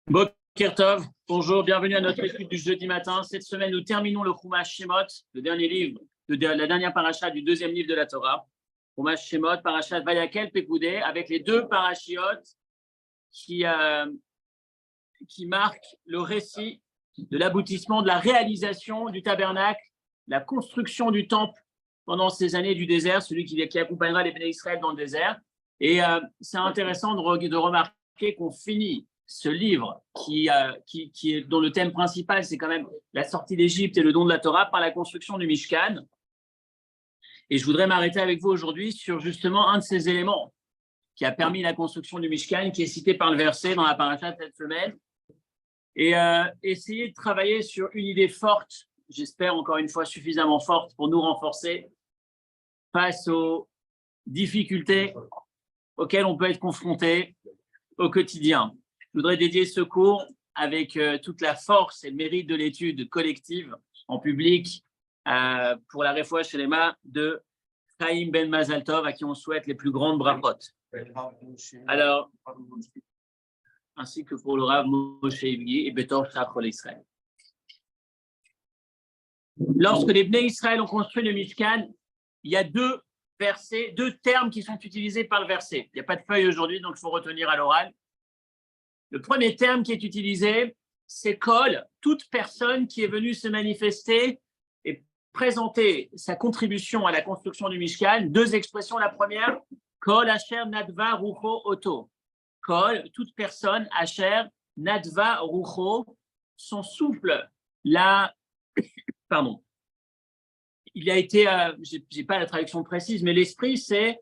Boker Tov, bonjour, bienvenue à notre étude du jeudi matin. Cette semaine, nous terminons le Chumash Shemot, le dernier livre, la dernière paracha du deuxième livre de la Torah. Chumash Shemot, parachat Vayakel Pekudé, avec les deux parachiotes qui marquent le récit de l'aboutissement, de la réalisation du tabernacle, la construction du temple pendant ces années du désert, celui qui accompagnera les Béné Israël dans le désert. Et c'est intéressant de remarquer qu'on finit ce livre dont le thème principal, c'est quand même la sortie d'Égypte et le don de la Torah par la construction du Mishkan. Et je voudrais m'arrêter avec vous aujourd'hui sur justement un de ces éléments qui a permis la construction du Mishkan, qui est cité par le verset dans la paracha de cette semaine. Et essayer de travailler sur une idée forte, j'espère encore une fois suffisamment forte pour nous renforcer face aux difficultés auxquelles on peut être confronté au quotidien. Je voudrais dédier ce cours avec toute la force et le mérite de l'étude collective en public pour la Refoua Shelema de Chaim Ben Mazal Tov, à qui on souhaite les plus grandes brachot. Alors, ainsi que pour le Rav Moshe Ivgi et Betor Shachol Israël. Lorsque les Bnei Israël ont construit le Mishkan, il y a deux versets, deux termes qui sont utilisés par le verset. Il n'y a pas de feuille aujourd'hui, donc il faut retenir à l'oral. Le premier terme qui est utilisé, c'est Kol, toute personne qui est venue se manifester et présenter sa contribution à la construction du Mishkan. Deux expressions. La première, Kol Asher Nadva Rucho Oto. Kol, toute personne, Asher Nadva Rucho, son souffle, pardon. Il a été, je n'ai pas la traduction précise, mais l'esprit, c'est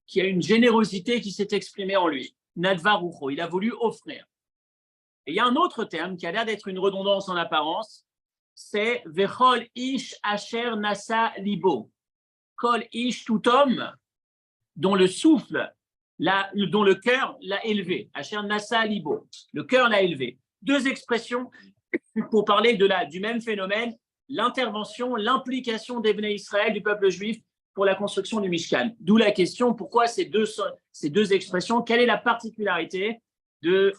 qu'il y a une générosité qui s'est exprimée en lui. Nadva Rucho, il a voulu offrir. Et il y a un autre terme qui a l'air d'être une redondance en apparence, c'est Vechol Ish Asher Nasa Libo. Kol Ish, tout homme dont le souffle, dont le cœur l'a élevé. Asher Nasa Libo, le cœur l'a élevé. Deux expressions pour parler du même phénomène, l'intervention, l'implication des Bnei Israël, du peuple juif, pour la construction du Mishkan. D'où la question, pourquoi ces deux expressions, quelle est la particularité de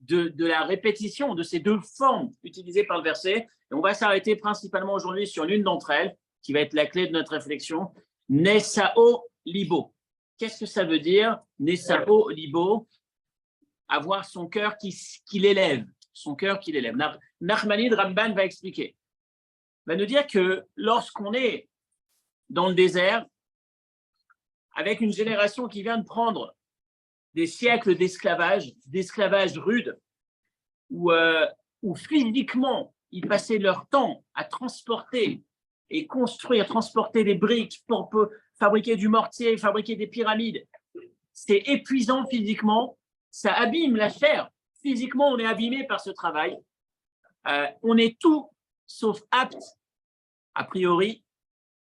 la répétition de ces deux formes utilisées par le verset? Et on va s'arrêter principalement aujourd'hui sur l'une d'entre elles, qui va être la clé de notre réflexion, Nesao Libo. Qu'est-ce que ça veut dire, Nesao Libo? Avoir son cœur qui l'élève, son cœur qui l'élève. Nachmanide Ramban va expliquer. Va nous dire que lorsqu'on est dans le désert, avec une génération qui vient de prendre des siècles d'esclavage rude, où physiquement, ils passaient leur temps à transporter et transporter des briques pour fabriquer du mortier, fabriquer des pyramides. C'est épuisant physiquement, ça abîme la chair. Physiquement, on est abîmé par ce travail. On est tout sauf apte, a priori,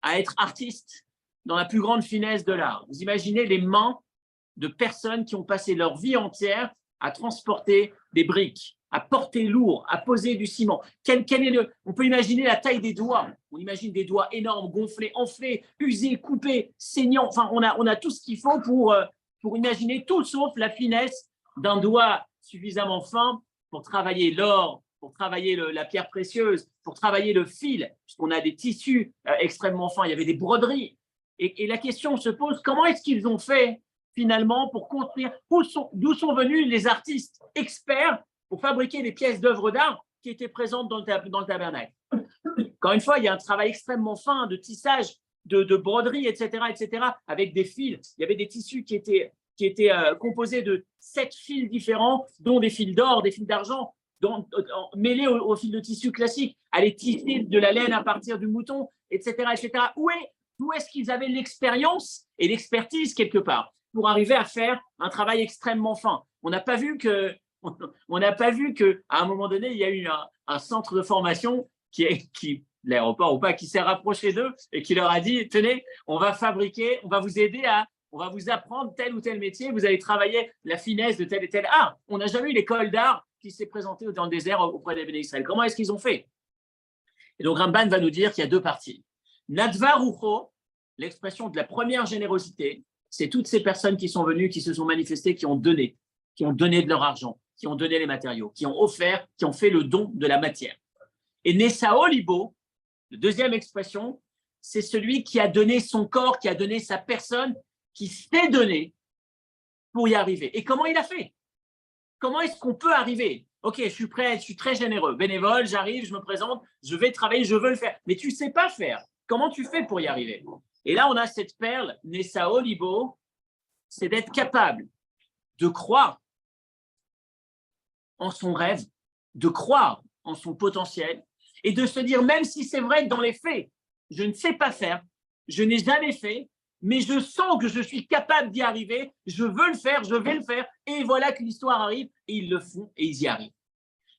à être artiste dans la plus grande finesse de l'art. Vous imaginez les mains de personnes qui ont passé leur vie entière à transporter des briques, à porter lourd, à poser du ciment. On peut imaginer la taille des doigts. On imagine des doigts énormes, gonflés, enflés, usés, coupés, saignants. Enfin, on a tout ce qu'il faut pour imaginer tout sauf la finesse d'un doigt suffisamment fin pour travailler l'or, pour travailler la pierre précieuse, pour travailler le fil, puisqu'on a des tissus extrêmement fins. Il y avait des broderies. Et la question se pose, comment est-ce qu'ils ont fait finalement pour construire, d'où sont venus les artistes experts pour fabriquer les pièces d'œuvres d'art qui étaient présentes dans le tabernacle? Encore une fois, il y a un travail extrêmement fin de tissage, de broderie, etc., avec des fils. Il y avait des tissus qui étaient composés de 7 fils différents, dont des fils d'or, des fils d'argent, mêlés au fil de tissu classique, à les tisser de la laine à partir du mouton, etc. Où est-ce qu'ils avaient l'expérience et l'expertise quelque part pour arriver à faire un travail extrêmement fin? On n'a pas vu qu'à un moment donné, il y a eu un centre de formation l'aéroport ou pas, qui s'est rapproché d'eux et qui leur a dit, tenez, on va vous aider on va vous apprendre tel ou tel métier, vous allez travailler la finesse de tel et tel art. On n'a jamais eu l'école d'art qui s'est présentée dans le désert auprès des Béné Israël. Comment est-ce qu'ils ont fait? Et donc Ramban va nous dire qu'il y a deux parties. Nadva Rucho, l'expression de la première générosité, c'est toutes ces personnes qui sont venues, qui se sont manifestées, qui ont donné. qui ont donné de leur argent, qui ont donné les matériaux, qui ont offert, qui ont fait le don de la matière. Et Nesao Libo, la deuxième expression, c'est celui qui a donné son corps, qui a donné sa personne, qui s'est donné pour y arriver. Et comment il a fait? Comment est-ce qu'on peut arriver? Ok, je suis prêt, je suis très généreux, bénévole, j'arrive, je me présente, je vais travailler, je veux le faire. Mais tu ne sais pas faire. Comment tu fais pour y arriver? Et là, on a cette perle, Nesao Libo, c'est d'être capable de croire en son rêve, de croire en son potentiel et de se dire, même si c'est vrai que dans les faits, je ne sais pas faire, je n'ai jamais fait, mais je sens que je suis capable d'y arriver, je veux le faire, je vais le faire, et voilà que l'histoire arrive, et ils le font, et ils y arrivent.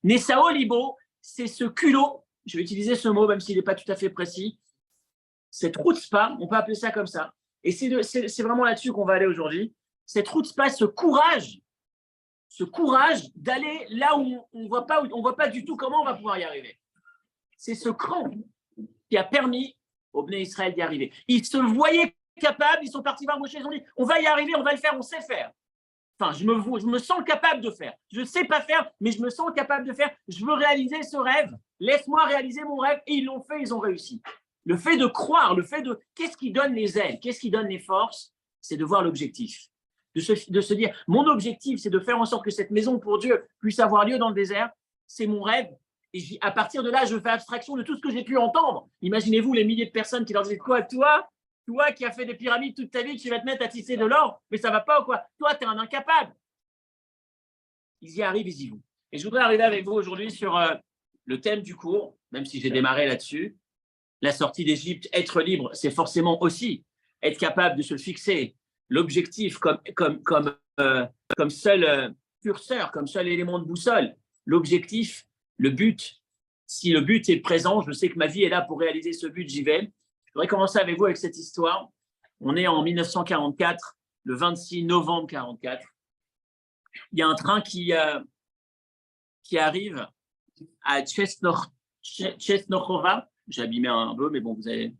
Nesao Libo, c'est ce culot, je vais utiliser ce mot, même s'il n'est pas tout à fait précis, cette chutzpah, on peut appeler ça comme ça, et c'est vraiment là-dessus qu'on va aller aujourd'hui, cette chutzpah, ce courage d'aller là où on ne voit pas du tout comment on va pouvoir y arriver. C'est ce cran qui a permis aux Bnei Israël d'y arriver. Ils se voyaient capables, ils sont partis voir Moshe, ils ont dit, on va y arriver, on va le faire, on sait faire. Enfin, je me sens capable de faire. Je ne sais pas faire, mais je me sens capable de faire. Je veux réaliser ce rêve. Laisse-moi réaliser mon rêve. Et ils l'ont fait, ils ont réussi. Le fait de croire, qu'est-ce qui donne les ailes, qu'est-ce qui donne les forces, c'est de voir l'objectif. De se dire, mon objectif, c'est de faire en sorte que cette maison pour Dieu puisse avoir lieu dans le désert. C'est mon rêve. Et à partir de là, je fais abstraction de tout ce que j'ai pu entendre. Imaginez-vous les milliers de personnes qui leur disaient, quoi, toi qui as fait des pyramides toute ta vie, tu vas te mettre à tisser de l'or, mais ça ne va pas ou quoi? Toi, tu es un incapable. Ils y arrivent, ils y vont. Et je voudrais arriver avec vous aujourd'hui sur le thème du cours, même si j'ai démarré là-dessus. La sortie d'Égypte, être libre, c'est forcément aussi être capable de se fixer l'objectif comme seul curseur, comme seul élément de boussole. L'objectif, le but. Si le but est présent, je sais que ma vie est là pour réaliser ce but, j'y vais. Je voudrais commencer avec vous avec cette histoire. On est en 1944, le 26 novembre 1944. Il y a un train qui arrive à Czestochowa. J'ai abîmé un peu, mais bon, vous avez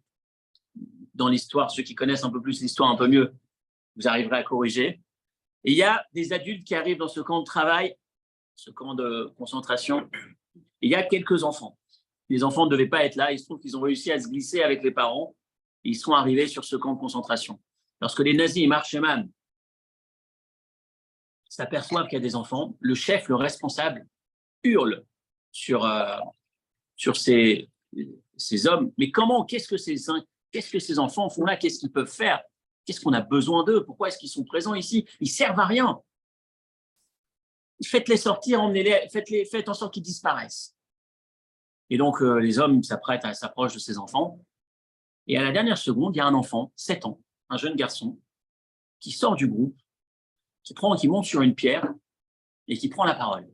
dans l'histoire, ceux qui connaissent un peu plus l'histoire, un peu mieux, vous arriverez à corriger. Et il y a des adultes qui arrivent dans ce camp de travail, ce camp de concentration. Et il y a quelques enfants. Les enfants ne devaient pas être là. Il se trouve qu'ils ont réussi à se glisser avec les parents. Et ils sont arrivés sur ce camp de concentration. Lorsque les nazis, Marcheman, s'aperçoivent qu'il y a des enfants, le chef, le responsable, hurle sur ces hommes. Mais comment, qu'est-ce que ces enfants font là? Qu'est-ce qu'ils peuvent faire? Qu'est-ce qu'on a besoin d'eux? Pourquoi est-ce qu'ils sont présents ici? Ils servent à rien. Faites-les sortir, emmenez-les, faites en sorte qu'ils disparaissent. Et donc, les hommes s'approchent de ces enfants. Et à la dernière seconde, il y a un enfant, 7 ans, un jeune garçon, qui sort du groupe, qui monte sur une pierre et qui prend la parole.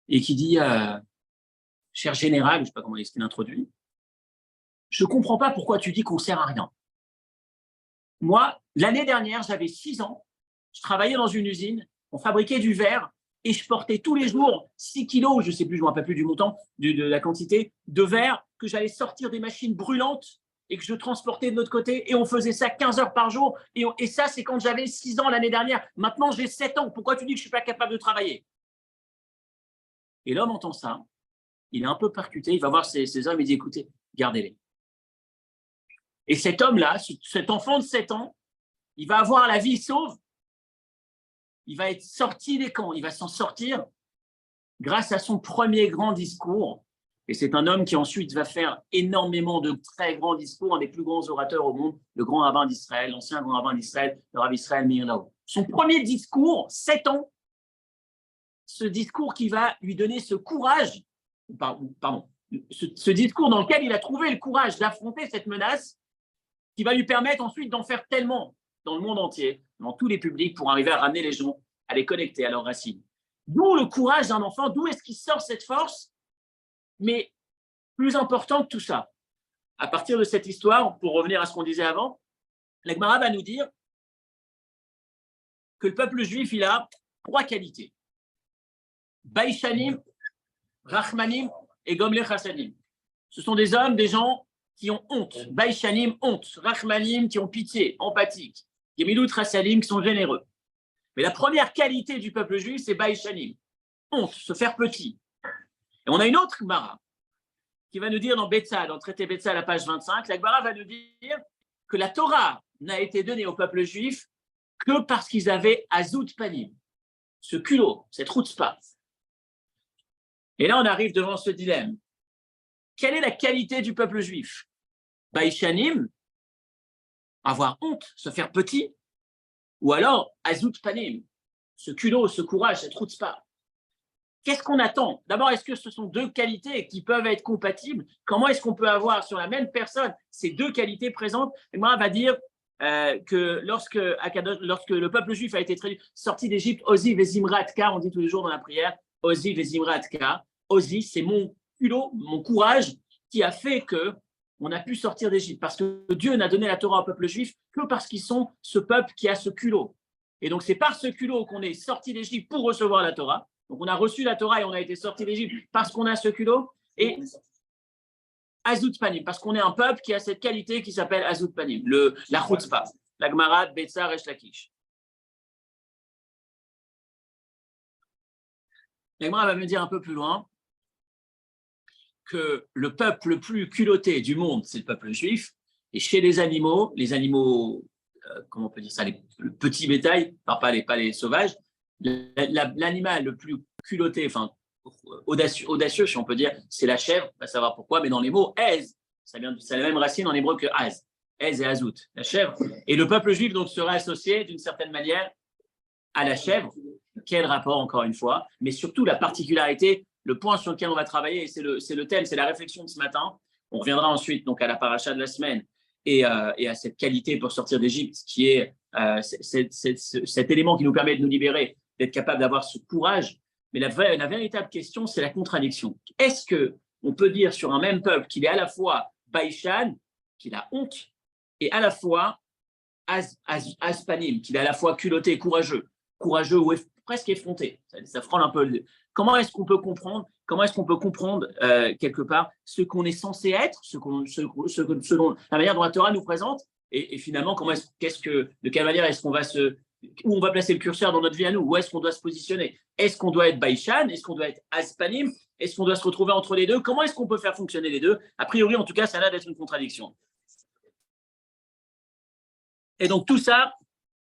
Et qui dit, cher général, je ne sais pas comment est-ce qu'il introduit, je ne comprends pas pourquoi tu dis qu'on ne sert à rien. Moi, l'année dernière, j'avais 6 ans, je travaillais dans une usine, on fabriquait du verre et je portais tous les jours 6 kilos, je ne sais plus, je ne me rappelle plus du montant, de la quantité de verre que j'allais sortir des machines brûlantes et que je transportais de l'autre côté et on faisait ça 15 heures par jour. Et ça, c'est quand j'avais 6 ans l'année dernière. Maintenant, j'ai 7 ans. Pourquoi tu dis que je ne suis pas capable de travailler? Et l'homme entend ça, il est un peu percuté, il va voir ces hommes et il dit, écoutez, gardez-les. Et cet homme-là, cet enfant de 7 ans, il va avoir la vie sauve. Il va être sorti des camps, il va s'en sortir grâce à son premier grand discours. Et c'est un homme qui ensuite va faire énormément de très grands discours, un des plus grands orateurs au monde, le grand rabbin d'Israël, l'ancien grand rabbin d'Israël, le rabbin Israël Meir Lau. Son premier discours, 7 ans, ce discours qui va lui donner ce courage, ce discours dans lequel il a trouvé le courage d'affronter cette menace, qui va lui permettre ensuite d'en faire tellement dans le monde entier, dans tous les publics, pour arriver à ramener les gens, à les connecter à leurs racines. D'où le courage d'un enfant, d'où est-ce qu'il sort cette force? Mais plus important que tout ça, à partir de cette histoire, pour revenir à ce qu'on disait avant, la Gemara va nous dire que le peuple juif, il a 3 qualités. Baïchanim, Rachmanim et Gomle Chassadim. Ce sont des hommes, des gens qui ont honte. Baïchanim, honte. Rachmanim, qui ont pitié, empathiques. Gemilut Chassadim, qui sont généreux. Mais la première qualité du peuple juif, c'est Baïchanim, honte, se faire petit. Et on a une autre Gemara qui va nous dire dans Betzal, dans le traité Betzal, à la page 25, la Gemara va nous dire que la Torah n'a été donnée au peuple juif que parce qu'ils avaient Azout Panim, ce culot, cette chutzpah. Et là, on arrive devant ce dilemme. Quelle est la qualité du peuple juif? Baïchanim, avoir honte, se faire petit, ou alors Azout Panim, ce culot, ce courage, cette chutzpah. Qu'est-ce qu'on attend? D'abord, est-ce que ce sont deux qualités qui peuvent être compatibles? Comment est-ce qu'on peut avoir sur la même personne ces deux qualités présentes? Et moi, on va dire que lorsque le peuple juif a été sorti d'Égypte, Ozi vezimratka, on dit tous les jours dans la prière, Ozi vezimratka, Ozi, c'est mon culot, mon courage qui a fait que on a pu sortir d'Égypte. Parce que Dieu n'a donné la Torah au peuple juif que parce qu'ils sont ce peuple qui a ce culot. Et donc, c'est par ce culot qu'on est sorti d'Égypte pour recevoir la Torah. Donc, on a reçu la Torah et on a été sorti d'Égypte parce qu'on a ce culot. Et Azout Panim, parce qu'on est un peuple qui a cette qualité qui s'appelle Azout Panim, la chutzpah, la Gemara, Betzar, Resh Lakish. La Gemara va me dire un peu plus loin que le peuple le plus culotté du monde, c'est le peuple juif. Et chez les animaux, comment on peut dire ça, le petit bétail, pas les sauvages, l'animal le plus culotté, enfin audacieux, si on peut dire, c'est la chèvre, on va savoir pourquoi, mais dans les mots, ez, c'est la même racine en hébreu que az, ez et azout, la chèvre. Et le peuple juif donc sera associé d'une certaine manière à la chèvre. Quel rapport, encore une fois, mais surtout la particularité, le point sur lequel on va travailler, c'est le thème, c'est la réflexion de ce matin. On reviendra ensuite donc à la paracha de la semaine et à cette qualité pour sortir d'Égypte, qui est cet élément qui nous permet de nous libérer, d'être capable d'avoir ce courage. Mais la véritable question, c'est la contradiction. Est-ce qu'on peut dire sur un même peuple qu'il est à la fois Baïchan, qu'il a honte, et à la fois Aspanim, qu'il est à la fois culotté, courageux ou presque effronté? Ça frôle un peu. Comment est-ce qu'on peut comprendre quelque part ce qu'on est censé être, selon la manière dont la Torah nous présente, et finalement, de quelle manière est-ce qu'on va où on va placer le curseur dans notre vie à nous? Où est-ce qu'on doit se positionner? Est-ce qu'on doit être Baïchan? Est-ce qu'on doit être Aspanim? Est-ce qu'on doit se retrouver entre les deux? Comment est-ce qu'on peut faire fonctionner les deux? A priori, en tout cas, ça a l'air d'être une contradiction. Et donc, tout ça,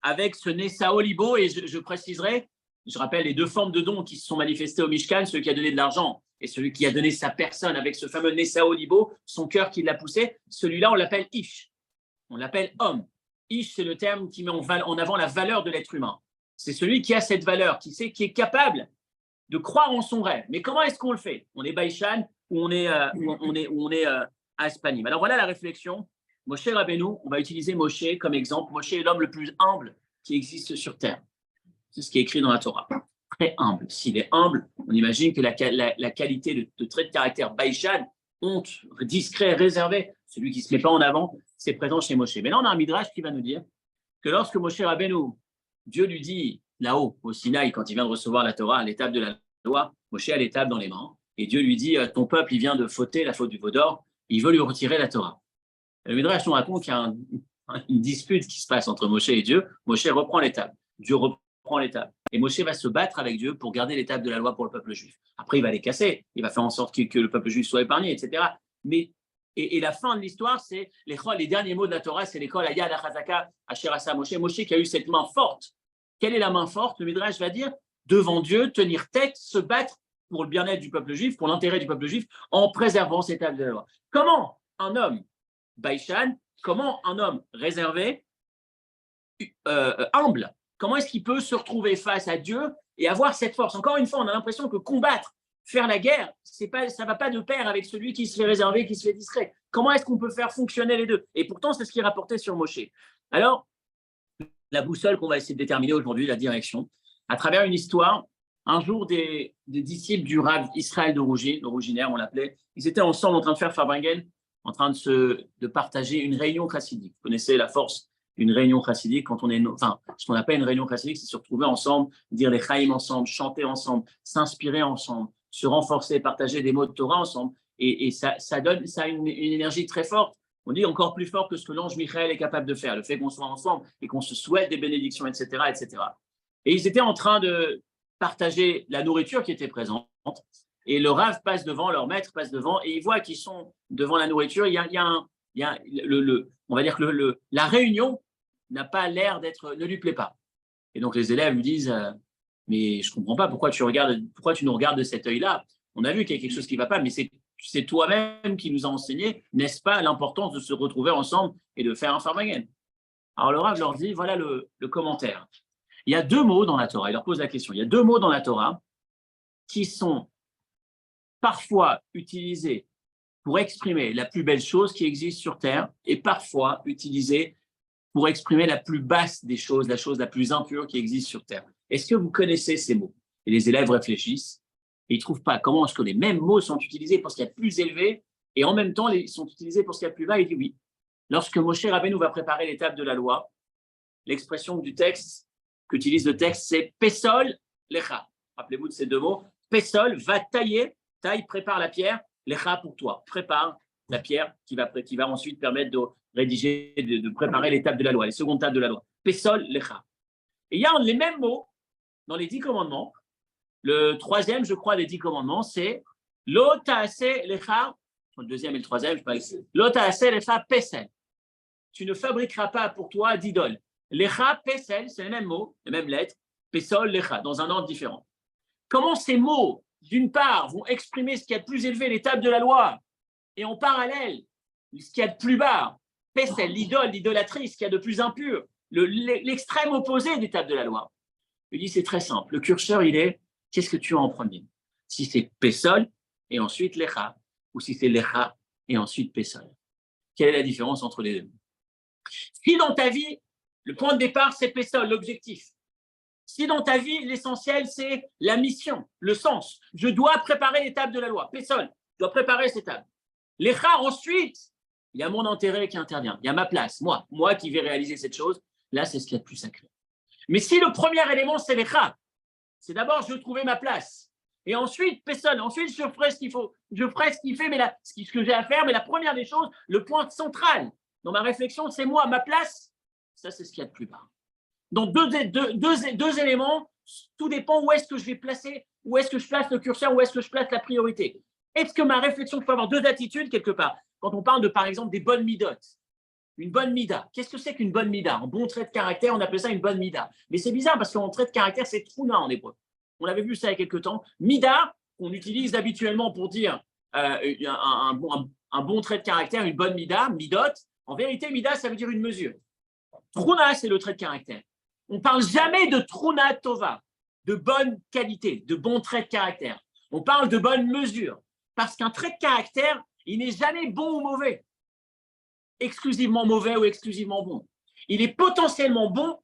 avec ce Nessa Olibo, et je préciserai, je rappelle les deux formes de dons qui se sont manifestées au Mishkan, celui qui a donné de l'argent et celui qui a donné sa personne avec ce fameux Nessa Olibo, son cœur qui l'a poussé. Celui-là, on l'appelle Ish. On l'appelle homme. Ish, c'est le terme qui met en avant la valeur de l'être humain. C'est celui qui a cette valeur, qui est capable de croire en son rêve. Mais comment est-ce qu'on le fait? On est Baïchan ou on est Aspanim. Alors voilà la réflexion. Moshe Rabbeinu, on va utiliser Moshe comme exemple. Moshe est l'homme le plus humble qui existe sur terre. C'est ce qui est écrit dans la Torah. Très humble. S'il est humble, on imagine que la qualité de trait de caractère Baïchan, honte, discret, réservé, celui qui ne se met pas en avant, c'est présent chez Moshe. Mais là, on a un midrash qui va nous dire que lorsque Moshe Rabbeinu, Dieu lui dit là-haut, au Sinaï, quand il vient de recevoir la Torah, à l'étape de la loi, Moshe a l'étape dans les mains, et Dieu lui dit ton peuple, il vient de fauter la faute du veau d'or, il veut lui retirer la Torah. Et le midrash nous raconte qu'il y a une dispute qui se passe entre Moshe et Dieu. Moshe reprend l'étape. Dieu reprend l'étape. Et Moshe va se battre avec Dieu pour garder l'étape de la loi pour le peuple juif. Après, il va les casser. Il va faire en sorte que le peuple juif soit épargné, etc. Mais, et la fin de l'histoire, c'est les derniers mots de la Torah, c'est l'école Ayad Achazaka Asher Asa Moshe. Moshe qui a eu cette main forte. Quelle est la main forte? Le midrash va dire devant Dieu, tenir tête, se battre pour le bien-être du peuple juif, pour l'intérêt du peuple juif, en préservant cette étape de la loi. Comment un homme Baïchan, comment un homme réservé, humble, comment est-ce qu'il peut se retrouver face à Dieu et avoir cette force? Encore une fois, on a l'impression que combattre, faire la guerre, ça ne va pas de pair avec celui qui se fait réserver, qui se fait discret. Comment est-ce qu'on peut faire fonctionner les deux? Et pourtant, c'est ce qui est rapporté sur Moshe. Alors, la boussole qu'on va essayer de déterminer aujourd'hui, la direction, à travers une histoire, un jour, des disciples du Rav Israël de Rouginaire, on l'appelait, ils étaient ensemble en train de faire Farbringen, en train de partager une réunion chassidique. Vous connaissez la force d'une réunion chassidique quand ce qu'on appelle une réunion chassidique, c'est se retrouver ensemble, dire les chaïm ensemble, chanter ensemble, s'inspirer ensemble, se renforcer, partager des mots de Torah ensemble. Et ça a une énergie très forte. On dit encore plus fort que ce que l'ange Michael est capable de faire. Le fait qu'on soit ensemble et qu'on se souhaite des bénédictions, etc., etc. Et ils étaient en train de partager la nourriture qui était présente. Et le Rav passe devant, leur maître passe devant, et il voit qu'ils sont devant la nourriture. On va dire que la réunion n'a pas l'air ne lui plaît pas. Et donc les élèves lui disent mais je ne comprends pas pourquoi tu nous regardes de cet œil-là. On a vu qu'il y a quelque chose qui ne va pas, mais c'est toi-même qui nous a enseigné, n'est-ce pas, l'importance de se retrouver ensemble et de faire un Farmagen. Alors le Rav leur dit voilà le commentaire. Il y a 2 mots dans la Torah, il leur pose la question. Il y a 2 mots dans la Torah qui sont parfois utilisés pour exprimer la plus belle chose qui existe sur Terre et parfois utilisés pour exprimer la plus basse des choses, la chose la plus impure qui existe sur Terre. Est-ce que vous connaissez ces mots? Et les élèves réfléchissent et ils ne trouvent pas comment est-ce que les mêmes mots sont utilisés pour ce qu'il y a de plus élevé et en même temps ils sont utilisés pour ce qu'il y a de plus bas. Il dit oui. Lorsque Moshe Rabbeinu va préparer l'étape de la loi, l'expression du texte qu'utilise le texte, c'est Pesol Lecha. Rappelez-vous de ces 2 mots. Pesol va tailler, prépare la pierre, Lecha pour toi. Prépare la pierre qui va ensuite permettre de rédiger, de préparer l'étape de la loi, les secondes tables de la loi. Pesol Lecha. Et il y a les mêmes mots dans les 10 commandements. Le 3e, je crois, des 10 commandements, c'est Lo ta'ase lecha. Le 2e et le 3e, je ne sais pas. Lo ta'ase lecha pesel. Tu ne fabriqueras pas pour toi d'idole. Lecha, pesel, c'est les mêmes mots, les mêmes lettres. Pesol, lecha, dans un ordre différent. Comment ces mots, d'une part, vont exprimer ce qu'il y a de plus élevé, l'étape de la loi, et en parallèle, ce qu'il y a de plus bas, pesel, l'idole, l'idolâtrie, ce qu'il y a de plus impur, l'extrême opposé d'étape de la loi. Il dit c'est très simple. Le curseur, il est qu'est-ce que tu as en premier? Si c'est pesol et ensuite lecha, ou si c'est lecha et ensuite pesol. Quelle est la différence entre les 2? Si dans ta vie, le point de départ, c'est Pesol, l'objectif. Si dans ta vie, l'essentiel, c'est la mission, le sens. Je dois préparer l'étape de la loi. Pesol, je dois préparer cette étape. Lecha, ensuite, il y a mon intérêt qui intervient. Il y a ma place, moi qui vais réaliser cette chose. Là, c'est ce qu'il y a de plus sacré. Mais si le premier élément, c'est Lecha, c'est d'abord, je veux trouver ma place. Et ensuite, Pesol, ensuite, je ferai ce qu'il faut. Je ferai ce qu'il fait, ce que j'ai à faire. Mais la première des choses, le point central dans ma réflexion, c'est moi, ma place. Ça, c'est ce qu'il y a de plus bas. Donc, deux éléments, tout dépend où est-ce que je vais placer, où est-ce que je place le curseur, où est-ce que je place la priorité. Est-ce que ma réflexion peut avoir 2 attitudes quelque part? Quand on parle par exemple, des bonnes midotes. Une bonne mida. Qu'est-ce que c'est qu'une bonne mida? Un bon trait de caractère, on appelle ça une bonne mida. Mais c'est bizarre parce qu'en trait de caractère, c'est trouna en hébreu. On avait vu ça il y a quelques temps. Mida, qu'on utilise habituellement pour dire un bon trait de caractère, une bonne mida, midot. En vérité, mida, ça veut dire une mesure. Trouna, c'est le trait de caractère. On ne parle jamais de trouna tova, de bonne qualité, de bon trait de caractère. On parle de bonne mesure. Parce qu'un trait de caractère, il n'est jamais bon ou mauvais. Exclusivement mauvais ou exclusivement bon. Il est potentiellement bon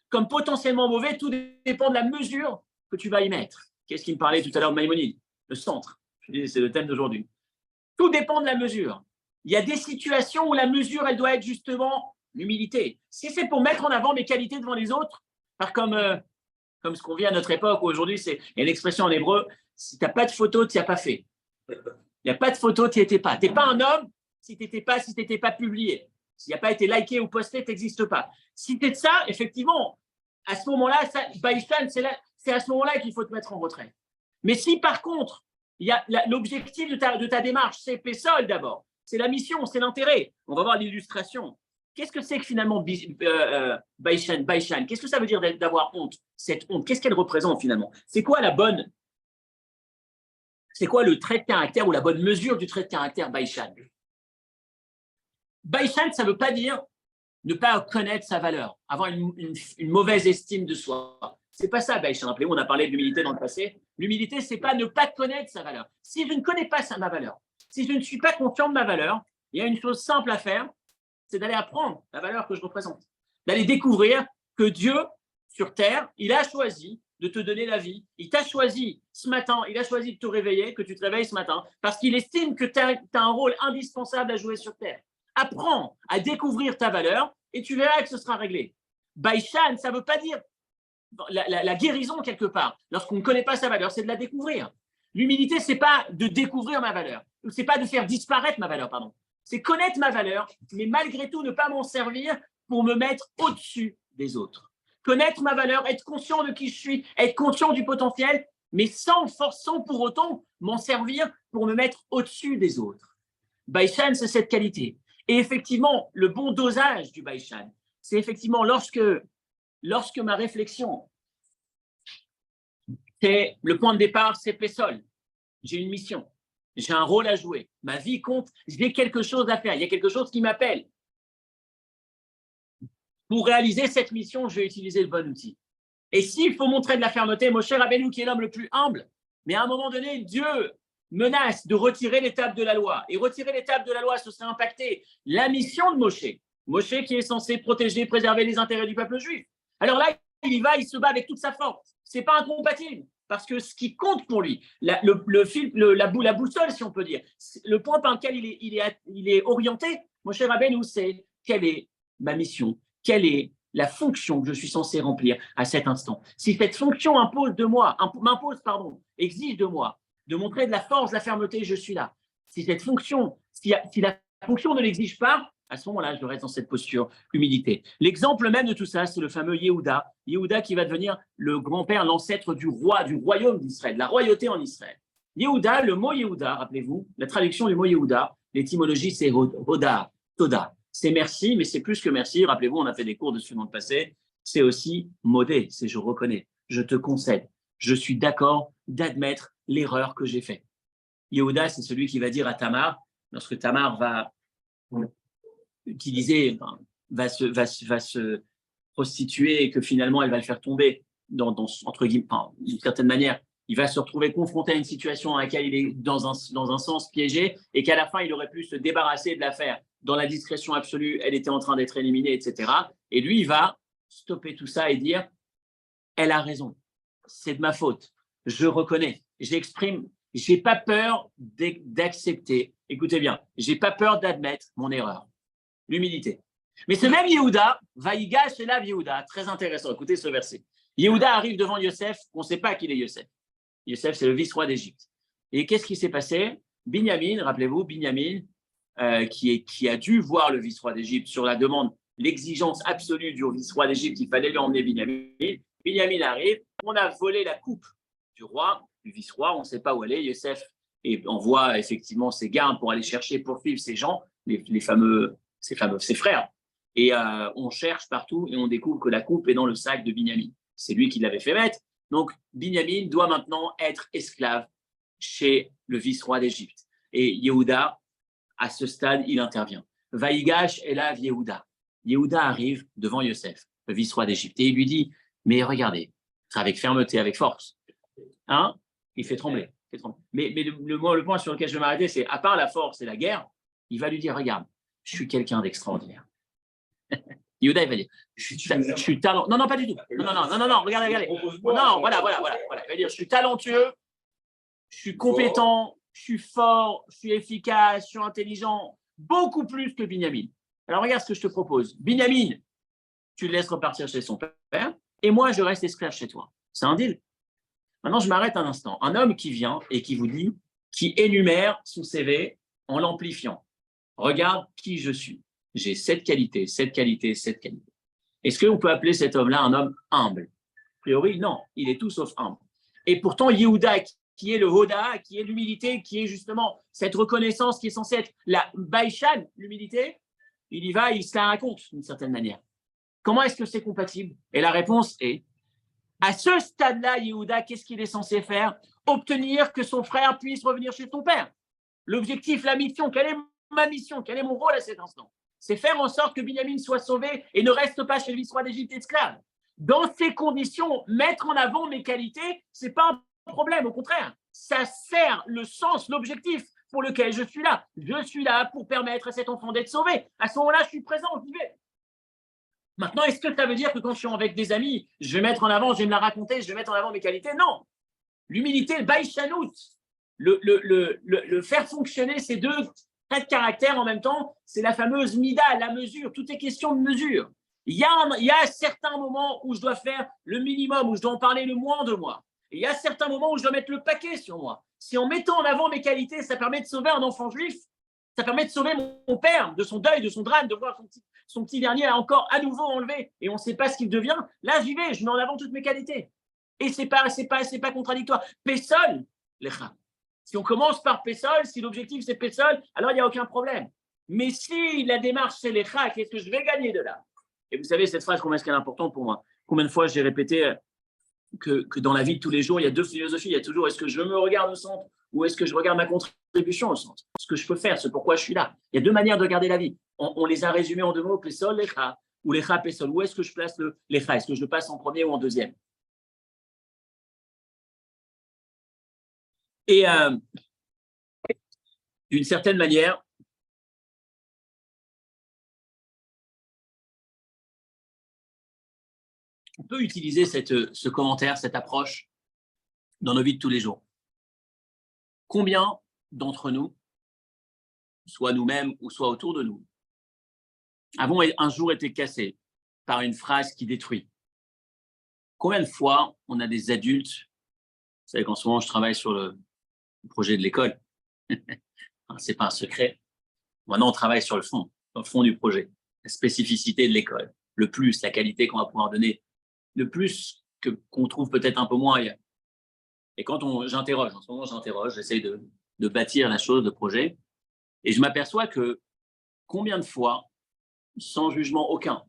comme potentiellement mauvais. Tout dépend de la mesure que tu vas y mettre. Qu'est-ce qu'il me parlait tout à l'heure de Maïmonide? Le centre. Je dis, c'est le thème d'aujourd'hui. Tout dépend de la mesure. Il y a des situations où la mesure, elle doit être justement l'humilité. Si c'est pour mettre en avant mes qualités devant les autres, comme ce qu'on vit à notre époque, où aujourd'hui, il y a une expression en hébreu, si tu n'as pas de photo, tu n'y as pas fait. Il n'y a pas de photo, tu n'y étais pas. Tu n'es pas un homme si tu n'étais pas publié. S'il n'y a pas été liké ou posté, tu n'existes pas. Si tu es de ça, effectivement, à ce moment-là, c'est à ce moment-là qu'il faut te mettre en retrait. Mais si par contre, il y a l'objectif de ta démarche, c'est Pesol d'abord, c'est la mission, c'est l'intérêt. On va voir l'illustration. Qu'est-ce que c'est que finalement Baishan? Qu'est-ce que ça veut dire d'avoir honte? Cette honte, qu'est-ce qu'elle représente finalement? C'est quoi le trait de caractère ou la bonne mesure du trait de caractère Baishan? Baishan, ça ne veut pas dire ne pas connaître sa valeur, avoir une mauvaise estime de soi. C'est pas ça, Baishan. Rappelez-vous, on a parlé de l'humilité dans le passé. L'humilité, c'est pas ne pas connaître sa valeur. Si je ne connais pas ma valeur, si je ne suis pas conscient de ma valeur, il y a une chose simple à faire, c'est d'aller apprendre la valeur que je représente, d'aller découvrir que Dieu, sur terre, il a choisi de te donner la vie. Il t'a choisi ce matin, il a choisi de te réveiller, que tu te réveilles ce matin, parce qu'il estime que tu as un rôle indispensable à jouer sur terre. Apprends à découvrir ta valeur et tu verras que ce sera réglé. Baishan, ça ne veut pas dire la guérison quelque part. Lorsqu'on ne connaît pas sa valeur, c'est de la découvrir. L'humilité, ce n'est pas de découvrir ma valeur, ce n'est pas de faire disparaître ma valeur, pardon. C'est connaître ma valeur, mais malgré tout ne pas m'en servir pour me mettre au-dessus des autres. connaître ma valeur, être conscient de qui je suis, être conscient du potentiel, mais sans force, sans pour autant m'en servir pour me mettre au-dessus des autres. Baïchan, c'est cette qualité. Et effectivement, le bon dosage du Baïchan, c'est effectivement lorsque ma réflexion, c'est le point de départ, c'est Pessol. J'ai une mission, j'ai un rôle à jouer, ma vie compte, j'ai quelque chose à faire, il y a quelque chose qui m'appelle. Pour réaliser cette mission, je vais utiliser le bon outil. Et s'il faut montrer de la fermeté, Moshe Rabbeinu, qui est l'homme le plus humble, mais à un moment donné, Dieu menace de retirer l'étape de la loi. Et retirer l'étape de la loi, ce serait impacter la mission de Moshe. Moshe qui est censé protéger, préserver les intérêts du peuple juif. Alors là, il y va, il se bat avec toute sa force. Ce n'est pas incompatible. Parce que ce qui compte pour lui, la boussole, si on peut dire, le point par lequel il est orienté, Moshe Rabbeinu, c'est quelle est ma mission, quelle est la fonction que je suis censé remplir à cet instant. Si cette fonction exige de moi de montrer de la force, de la fermeté, je suis là. Si la fonction ne l'exige pas, à ce moment-là, je reste dans cette posture humilité. L'exemple même de tout ça, c'est le fameux Yehuda. Yehuda qui va devenir le grand-père, l'ancêtre du royaume d'Israël, de la royauté en Israël. Yehuda, le mot Yehuda, rappelez-vous, la traduction du mot Yehuda, l'étymologie, c'est Hoda, Toda. C'est merci, mais c'est plus que merci. Rappelez-vous, on a fait des cours dessus dans le passé. C'est aussi modé, c'est je reconnais, je te concède, je suis d'accord d'admettre l'erreur que j'ai faite. Yehuda, c'est celui qui va dire à Tamar, lorsque Tamar va se prostituer et que finalement elle va le faire tomber entre guillemets, d'une certaine manière, il va se retrouver confronté à une situation dans laquelle il est dans un sens piégé et qu'à la fin il aurait pu se débarrasser de l'affaire dans la discrétion absolue, elle était en train d'être éliminée, etc. Et lui, il va stopper tout ça et dire, elle a raison, c'est de ma faute, je reconnais, j'exprime, j'ai pas peur d'accepter, écoutez bien, j'ai pas peur d'admettre mon erreur. L'humilité. Mais ce même Yehuda, Vaïgash Elav Yehuda, très intéressant, écoutez ce verset. Yehuda arrive devant Yosef, on ne sait pas qu'il est Yosef. Yosef, c'est le vice-roi d'Égypte. Et qu'est-ce qui s'est passé? Binyamin, rappelez-vous, Binyamin, qui a dû voir le vice-roi d'Égypte sur la demande, l'exigence absolue du vice-roi d'Égypte, il fallait lui emmener Binyamin. Binyamin arrive, on a volé la coupe du roi, du vice-roi, on ne sait pas où elle est. Yosef envoie effectivement ses gardes pour aller chercher, poursuivre ces gens, ses frères. Et on cherche partout et on découvre que la coupe est dans le sac de Binyamin. C'est lui qui l'avait fait mettre. Donc, Binyamin doit maintenant être esclave chez le vice-roi d'Égypte. Et Yehuda, à ce stade, il intervient. Vaïgash Elav Yehuda. Yehuda arrive devant Yosef, le vice-roi d'Égypte, et il lui dit, mais regardez, avec fermeté, avec force, hein, il fait trembler. Mais le point sur lequel je vais m'arrêter, c'est, à part la force et la guerre, il va lui dire, regarde, je suis quelqu'un d'extraordinaire. Yehuda, il va dire, je suis talentueux. Non, pas du tout. Non, regardez. Non, voilà. Il va dire, je suis talentueux, je suis compétent, je suis fort, je suis efficace, je suis intelligent, beaucoup plus que Binyamin. Alors, regarde ce que je te propose. Binyamin, tu le laisses repartir chez son père, et moi, je reste esclave chez toi. C'est un deal. Maintenant, je m'arrête un instant. Un homme qui vient et qui vous dit, qui énumère son CV en l'amplifiant. Regarde qui je suis. J'ai cette qualité. Est-ce qu'on peut appeler cet homme-là un homme humble? A priori, non. Il est tout sauf humble. Et pourtant, Yehuda, qui est le Hoda, qui est l'humilité, qui est justement cette reconnaissance qui est censée être la Baïchan, l'humilité, il y va, il se la raconte d'une certaine manière. Comment est-ce que c'est compatible? Et la réponse est, à ce stade-là, Yehuda, qu'est-ce qu'il est censé faire? Obtenir que son frère puisse revenir chez son père. L'objectif, la mission, quelle est ma mission? Quel est mon rôle à cet instant? C'est faire en sorte que Binyamin soit sauvé et ne reste pas chez le vice-roi d'Égypte esclave. Dans ces conditions, mettre en avant mes qualités, ce n'est pas un problème, au contraire. Ça sert le sens, l'objectif pour lequel je suis là. Je suis là pour permettre à cet enfant d'être sauvé. À ce moment-là, je suis présent, j'y vais. Maintenant, est-ce que ça veut dire que quand je suis avec des amis, je vais mettre en avant, je vais me la raconter, je vais mettre en avant mes qualités? Non. L'humilité, le baïchanout, le faire fonctionner ces deux traits de caractère en même temps, c'est la fameuse mida, la mesure. Tout est question de mesure. Il y a certains moments où je dois faire le minimum, où je dois en parler le moins de moi. Et il y a certains moments où je dois mettre le paquet sur moi. Si en mettant en avant mes qualités, ça permet de sauver un enfant juif, ça permet de sauver mon père de son deuil, de son drame, de voir son petit dernier a encore à nouveau enlevé et on ne sait pas ce qu'il devient. Là, j'y vais, je mets en avant toutes mes qualités. Et c'est pas contradictoire. Pessol, lecha. Si on commence par Pessol, si l'objectif c'est Pessol, alors il n'y a aucun problème. Mais si la démarche c'est lecha, qu'est-ce que je vais gagner de là? Et vous savez, cette phrase, combien est-ce qu'elle est importante pour moi? Combien de fois j'ai répété que dans la vie de tous les jours, il y a deux philosophies. Il y a toujours est-ce que je me regarde au centre ou est-ce que je regarde ma contribution au centre? Ce que je peux faire, ce pourquoi je suis là. Il y a deux manières de regarder la vie. On les a résumées en deux mots, Pessol, lecha, ou lecha, Pessol. Où est-ce que je place le lecha? Est-ce que je le passe en premier ou en deuxième? Et d'une certaine manière, on peut utiliser ce commentaire, cette approche dans nos vies de tous les jours. Combien d'entre nous, soit nous-mêmes ou soit autour de nous, avons un jour été cassés par une phrase qui détruit? Combien de fois on a des adultes, vous savez qu'en ce moment je travaille sur le projet de l'école, c'est pas un secret, maintenant on travaille sur le fond du projet, la spécificité de l'école, le plus, la qualité qu'on va pouvoir donner, le plus qu'on trouve peut-être un peu moins ailleurs. Et quand j'interroge, en ce moment j'interroge, j'essaie de bâtir la chose, le projet, et je m'aperçois que combien de fois, sans jugement aucun,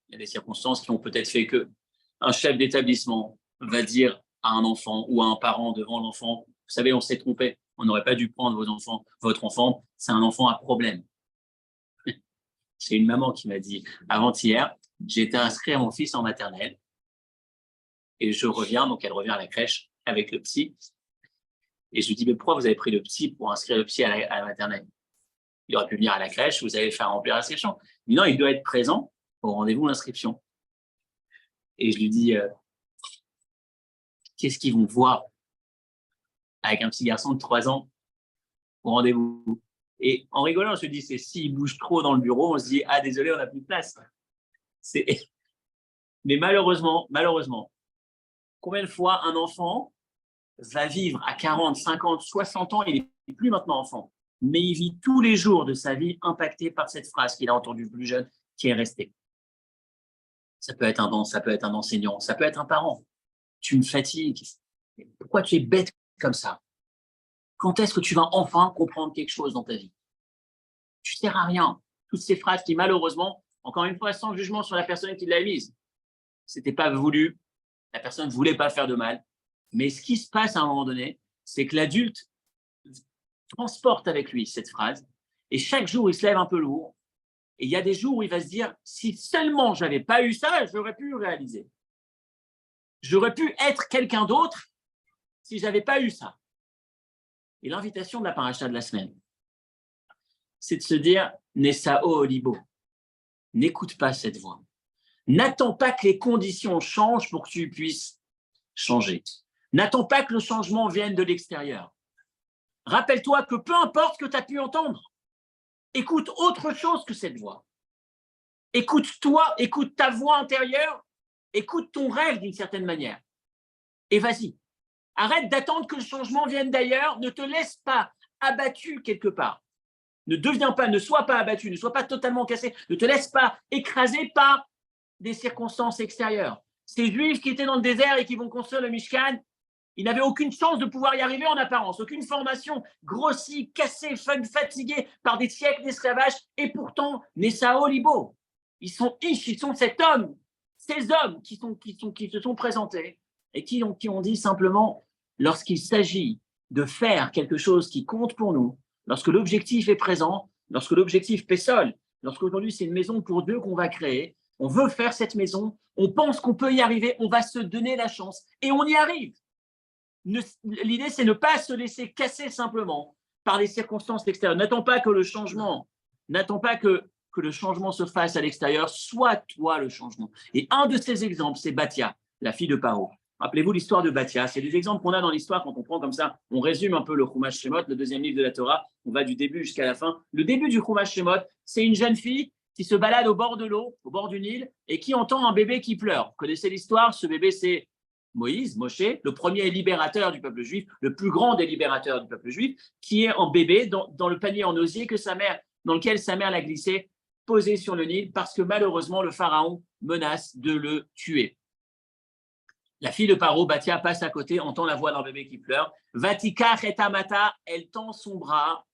il y a des circonstances qui ont peut-être fait que un chef d'établissement va dire à un enfant ou à un parent devant l'enfant, vous savez, on s'est trompé, on n'aurait pas dû prendre votre enfant, c'est un enfant à problème. C'est une maman qui m'a dit, avant-hier, j'ai été inscrire mon fils en maternelle et je reviens, donc elle revient à la crèche avec le psy. Et je lui dis, mais pourquoi vous avez pris le psy pour inscrire le psy à la maternelle? Il aurait pu venir à la crèche, vous allez faire remplir l'inscription. Il dit, non, il doit être présent au rendez-vous d'inscription. Et je lui dis, qu'est-ce qu'ils vont voir avec un petit garçon de 3 ans au rendez-vous? Et en rigolant, je me dis, c'est s'il bouge trop dans le bureau, on se dit, ah désolé, on n'a plus de place. Mais malheureusement, combien de fois un enfant va vivre à 40, 50, 60 ans, il n'est plus maintenant enfant, mais il vit tous les jours de sa vie impacté par cette phrase qu'il a entendue plus jeune, qui est restée. Ça peut être un enseignant, ça peut être un parent. Tu me fatigues. Pourquoi tu es bête comme ça? Quand est-ce que tu vas enfin comprendre quelque chose dans ta vie? Tu ne sers à rien. Toutes ces phrases qui, malheureusement, encore une fois, sans jugement sur la personne qui l'a mise, c'était pas voulu, la personne ne voulait pas faire de mal. Mais ce qui se passe à un moment donné, c'est que l'adulte transporte avec lui cette phrase et chaque jour, il se lève un peu lourd. Et il y a des jours où il va se dire, si seulement je n'avais pas eu ça, j'aurais pu réaliser. J'aurais pu être quelqu'un d'autre si je n'avais pas eu ça. Et l'invitation de la paracha de la semaine, c'est de se dire, Nesao Olibo, n'écoute pas cette voix. N'attends pas que les conditions changent pour que tu puisses changer. N'attends pas que le changement vienne de l'extérieur. Rappelle-toi que peu importe ce que tu as pu entendre, écoute autre chose que cette voix. Écoute-toi, écoute ta voix intérieure, écoute ton rêve d'une certaine manière. Et vas-y. Arrête d'attendre que le changement vienne d'ailleurs. Ne te laisse pas abattu quelque part. Ne sois pas abattu, ne sois pas totalement cassé. Ne te laisse pas écraser par des circonstances extérieures. Ces Juifs qui étaient dans le désert et qui vont construire le Mishkan, ils n'avaient aucune chance de pouvoir y arriver en apparence, aucune formation, grossis, cassés, fatigués par des siècles d'esclavage, et pourtant, Nesao Libo, ils sont ces hommes qui se sont présentés et qui ont dit simplement, lorsqu'il s'agit de faire quelque chose qui compte pour nous, lorsque l'objectif est présent, lorsque l'objectif Pessol, lorsqu'aujourd'hui c'est une maison pour deux qu'on va créer, on veut faire cette maison, on pense qu'on peut y arriver, on va se donner la chance et on y arrive. L'idée, c'est ne pas se laisser casser simplement par les circonstances extérieures. N'attends pas que le changement se fasse à l'extérieur, sois toi le changement. Et un de ces exemples, c'est Batia, la fille de Paro. Rappelez-vous l'histoire de Batia. C'est des exemples qu'on a dans l'histoire quand on prend comme ça. On résume un peu le Chumash Shemot, le deuxième livre de la Torah. On va du début jusqu'à la fin. Le début du Chumash Shemot, c'est une jeune fille qui se balade au bord de l'eau, au bord du Nil, et qui entend un bébé qui pleure. Vous connaissez l'histoire? Ce bébé, c'est Moïse, Moshe, le premier libérateur du peuple juif, le plus grand des libérateurs du peuple juif, qui est en bébé dans le panier en osier dans lequel sa mère l'a glissé posé sur le Nil parce que malheureusement, le pharaon menace de le tuer. La fille de Paro, Batia, passe à côté, entend la voix d'un bébé qui pleure. Vatika Retamata, elle tend son bras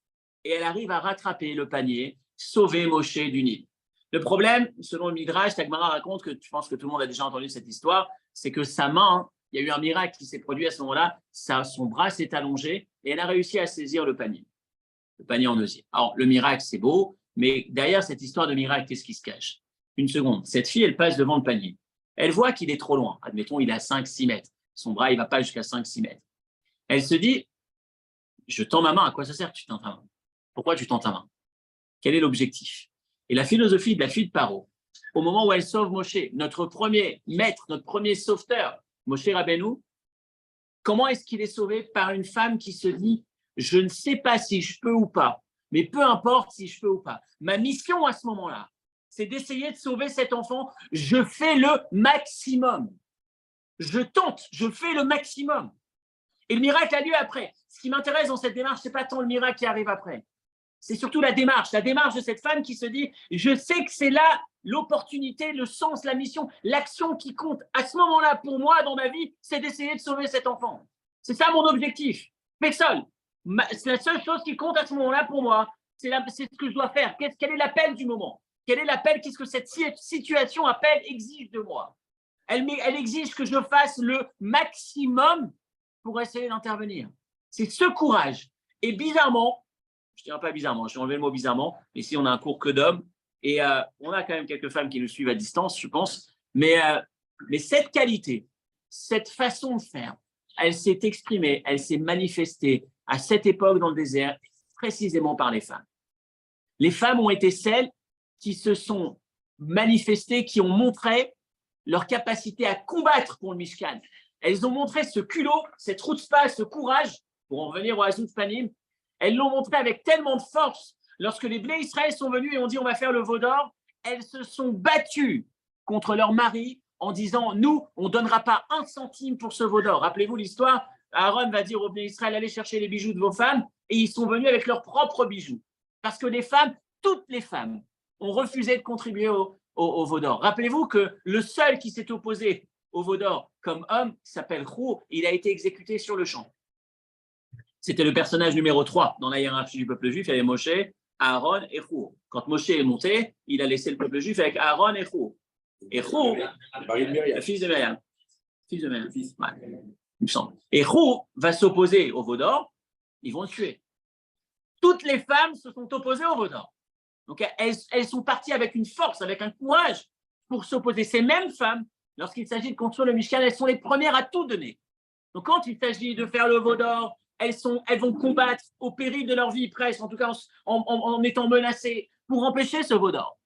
et elle arrive à rattraper le panier, sauver Moshe du Nil. Le problème, selon le Midrash, Tagmara raconte que je pense que tout le monde a déjà entendu cette histoire, c'est que sa main, il y a eu un miracle qui s'est produit à ce moment-là, son bras s'est allongé et elle a réussi à saisir le panier en osier. Alors, le miracle, c'est beau, mais derrière cette histoire de miracle, qu'est-ce qui se cache? Une seconde, cette fille, elle passe devant le panier. Elle voit qu'il est trop loin. Admettons, il est à 5-6 mètres. Son bras, il ne va pas jusqu'à 5-6 mètres. Elle se dit, je tends ma main, à quoi ça sert que tu tends ta main? Pourquoi tu tends ta main? Quel est l'objectif? Et la philosophie de la fille de Paro, au moment où elle sauve Moshe, notre premier maître, notre premier sauveteur, Moshe Rabbeinu, comment est-ce qu'il est sauvé? Par une femme qui se dit, je ne sais pas si je peux ou pas, mais peu importe si je peux ou pas. Ma mission à ce moment-là, c'est d'essayer de sauver cet enfant. Je fais le maximum. Je tente, je fais le maximum. Et le miracle a lieu après. Ce qui m'intéresse dans cette démarche, ce n'est pas tant le miracle qui arrive après. C'est surtout la démarche de cette femme qui se dit, je sais que c'est là l'opportunité, le sens, la mission, l'action qui compte. À ce moment-là, pour moi, dans ma vie, c'est d'essayer de sauver cet enfant. C'est ça mon objectif. Personne. C'est la seule chose qui compte à ce moment-là pour moi. C'est ce que je dois faire. Quel est l'appel du moment? Quel est l'appel? Qu'est-ce que cette situation exige de moi? Elle exige que je fasse le maximum pour essayer d'intervenir. C'est ce courage. Et bizarrement, je ne dirais pas bizarrement, je vais enlever le mot bizarrement, mais si on a un cours que d'hommes, et on a quand même quelques femmes qui nous suivent à distance, je pense, mais cette qualité, cette façon de faire, elle s'est exprimée, elle s'est manifestée à cette époque dans le désert, précisément par les femmes. Les femmes ont été celles qui se sont manifestées, qui ont montré leur capacité à combattre pour le Mishkan. Elles ont montré ce culot, cette chutzpah, ce courage, pour en revenir au Hazout Panim. Elles l'ont montré avec tellement de force. Lorsque les Bnei Israël sont venus et ont dit on va faire le veau d'or, elles se sont battues contre leur mari en disant nous, on ne donnera pas 1 centime pour ce veau d'or. Rappelez-vous l'histoire, Aaron va dire aux Bnei Israël allez chercher les bijoux de vos femmes et ils sont venus avec leurs propres bijoux. Parce que les femmes, toutes les femmes, ont refusé de contribuer au veau d'or. Rappelez-vous que le seul qui s'est opposé au veau d'or comme homme s'appelle Chou, il a été exécuté sur le champ. C'était le personnage numéro 3 dans la hiérarchie du peuple juif. Il y avait Moshe, Aaron et Chou. Quand Moshe est monté, il a laissé le peuple juif avec Aaron et Chou. Et Chou, le fils de Myriam. Fils de Myriam. Ouais, il me semble. Et Chou va s'opposer au veau d'or, ils vont le tuer. Toutes les femmes se sont opposées au veau d'or. Donc elles sont parties avec une force, avec un courage pour s'opposer. Ces mêmes femmes, lorsqu'il s'agit de construire le Mishkan, elles sont les premières à tout donner. Donc quand il s'agit de faire le veau d'or, elles vont combattre au péril de leur vie presque, en tout cas en étant menacées, pour empêcher ce veau d'or.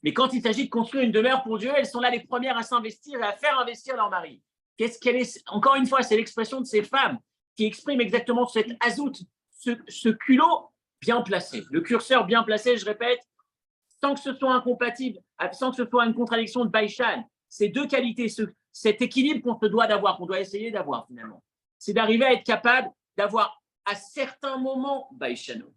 Mais quand il s'agit de construire une demeure pour Dieu, elles sont là les premières à s'investir et à faire investir leur mari. Encore une fois, c'est l'expression de ces femmes qui expriment exactement cette azout, ce culot bien placé, le curseur bien placé, je répète, sans que ce soit incompatible, sans que ce soit une contradiction de Baïchan. Ces deux qualités, cet équilibre qu'on se doit d'avoir, qu'on doit essayer d'avoir finalement, c'est d'arriver à être capable d'avoir à certains moments Baïchanot.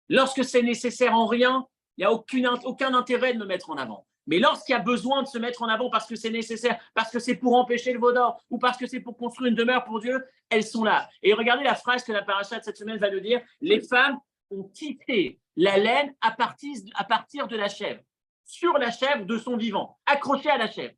Lorsque c'est nécessaire en rien, il n'y a aucun intérêt de me mettre en avant. Mais lorsqu'il y a besoin de se mettre en avant parce que c'est nécessaire, parce que c'est pour empêcher le veau d'or ou parce que c'est pour construire une demeure pour Dieu, elles sont là. Et regardez la phrase que la paracha de cette semaine va nous dire, les femmes ont tissé la laine à partir de la chèvre, sur la chèvre de son vivant, accrochée à la chèvre.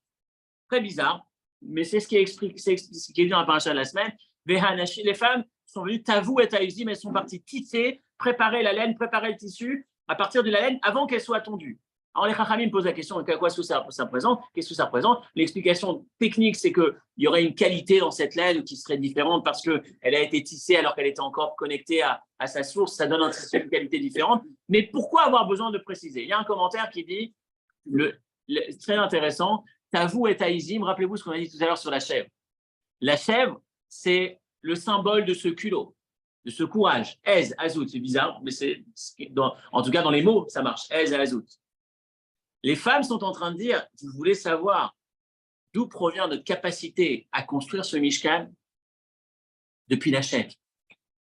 Très bizarre, mais c'est ce qui est dit dans la paracha de la semaine. Les femmes sont venues tavou et taïzim, elles sont parties tisser, préparer la laine, préparer le tissu à partir de la laine avant qu'elle soit tondue. Alors les Chachamim posent la question, à quoi ça représente? Qu'est-ce que ça représente? L'explication technique, c'est qu'il y aurait une qualité dans cette laine qui serait différente parce qu'elle a été tissée alors qu'elle était encore connectée à sa source, ça donne un tissu de qualité différente. Mais pourquoi avoir besoin de préciser? Il y a un commentaire qui dit, très intéressant, Tavou et Taïzim, rappelez-vous ce qu'on a dit tout à l'heure sur la chèvre. La chèvre, c'est le symbole de ce culot, de ce courage. Ez, Azout, c'est bizarre, mais en tout cas dans les mots, ça marche. Ez et Azout. Les femmes sont en train de dire, vous voulez savoir d'où provient notre capacité à construire ce Mishkan? Depuis la chèvre.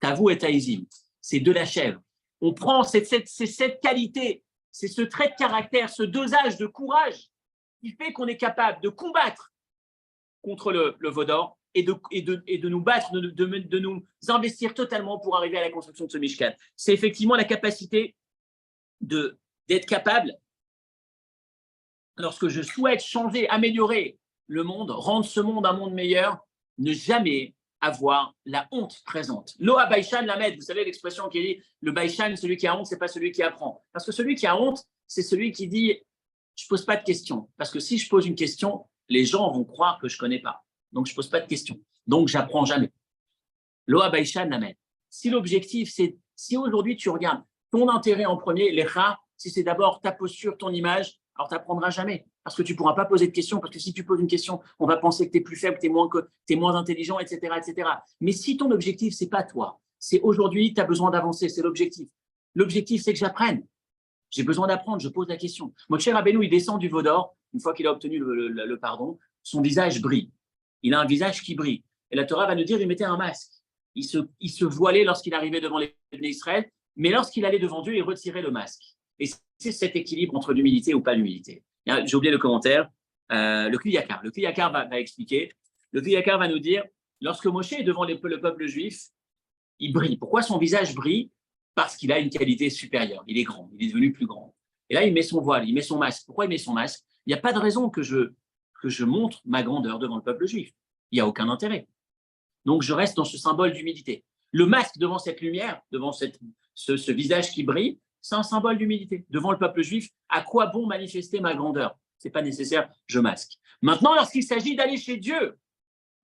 Tavou et Taïzim, c'est de la chèvre. On prend cette qualité c'est ce trait de caractère, ce dosage de courage qui fait qu'on est capable de combattre contre le veau d'or et de nous battre, de nous investir totalement pour arriver à la construction de ce Mishkan. C'est effectivement la capacité d'être capable, lorsque je souhaite changer, améliorer le monde, rendre ce monde un monde meilleur, ne jamais avoir la honte présente. Loa Baishan Lamed, vous savez l'expression qui dit le Baishan, celui qui a honte, c'est pas celui qui apprend. Parce que celui qui a honte, c'est celui qui dit je pose pas de questions. Parce que si je pose une question, les gens vont croire que je connais pas. Donc je pose pas de questions. Donc j'apprends jamais. Loa Baishan Lamed. Si l'objectif, c'est, si aujourd'hui tu regardes ton intérêt en premier, les rats, si c'est d'abord ta posture, ton image, alors tu n'apprendras jamais. Parce que tu ne pourras pas poser de questions, parce que si tu poses une question, on va penser que tu es plus faible, que tu es moins intelligent, etc., etc. Mais si ton objectif, ce n'est pas toi, c'est aujourd'hui, tu as besoin d'avancer, c'est l'objectif. L'objectif, c'est que j'apprenne. J'ai besoin d'apprendre, je pose la question. Moshe Rabbeinu, il descend du veau d'or, une fois qu'il a obtenu le pardon, son visage brille. Il a un visage qui brille. Et la Torah va nous dire, il mettait un masque. Il se voilait lorsqu'il arrivait devant les d'Israël, mais lorsqu'il allait devant Dieu, il retirait le masque. Et c'est cet équilibre entre l'humilité ou pas l'humilité. J'ai oublié le commentaire. Le Kli Yakar. Le Kli Yakar va expliquer. Le Kli Yakar va nous dire, lorsque Moshe est devant le peuple juif, il brille. Pourquoi son visage brille? Parce qu'il a une qualité supérieure. Il est grand, il est devenu plus grand. Et là, il met son voile, il met son masque. Pourquoi il met son masque? Il n'y a pas de raison que je montre ma grandeur devant le peuple juif. Il n'y a aucun intérêt. Donc, je reste dans ce symbole d'humilité. Le masque devant cette lumière, devant ce visage qui brille, c'est un symbole d'humilité. Devant le peuple juif, à quoi bon manifester ma grandeur? Ce n'est pas nécessaire, je masque. Maintenant, lorsqu'il s'agit d'aller chez Dieu,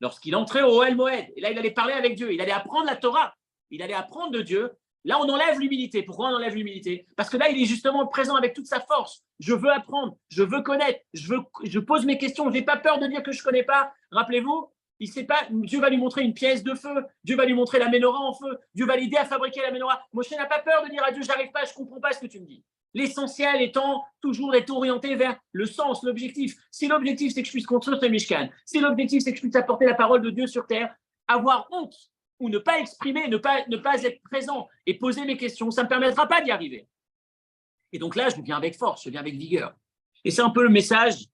lorsqu'il entrait au Ohel Moed, et là, il allait parler avec Dieu, il allait apprendre la Torah, il allait apprendre de Dieu, là, on enlève l'humilité. Pourquoi on enlève l'humilité? Parce que là, il est justement présent avec toute sa force. Je veux apprendre, je veux connaître, je pose mes questions, je n'ai pas peur de dire que je ne connais pas. Rappelez-vous, il sait pas, Dieu va lui montrer une pièce de feu, Dieu va lui montrer la menorah en feu, Dieu va l'aider à fabriquer la menorah. Moshe n'a pas peur de dire à Dieu, j'arrive pas, je ne comprends pas ce que tu me dis. L'essentiel étant toujours d'être orienté vers le sens, l'objectif. Si l'objectif c'est que je puisse construire ce Mishkan, si l'objectif c'est que je puisse apporter la parole de Dieu sur terre, avoir honte ou ne pas exprimer, ne pas être présent et poser mes questions, ça ne me permettra pas d'y arriver. Et donc là, je viens avec force, je viens avec vigueur. Et c'est un peu le message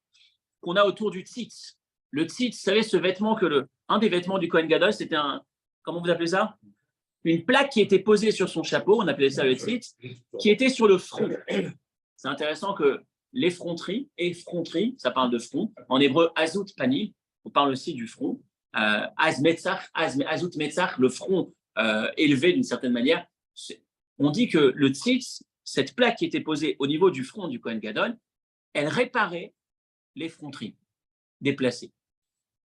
qu'on a autour du tzitz. Le tzitz, vous savez, ce vêtement un des vêtements du Kohen Gadol, c'était comment vous appelez ça? Une plaque qui était posée sur son chapeau, on appelait ça le tzitz, qui était sur le front. C'est intéressant que l'effronterie, ça parle de front. En hébreu, azut pani, on parle aussi du front. Azut metzach, le front élevé d'une certaine manière. On dit que le tzitz, cette plaque qui était posée au niveau du front du Kohen Gadol, elle réparait l'effronterie déplacée.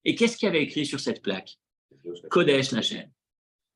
Et qu'est-ce qu'il y avait écrit sur cette plaque? Kodesh Lachem,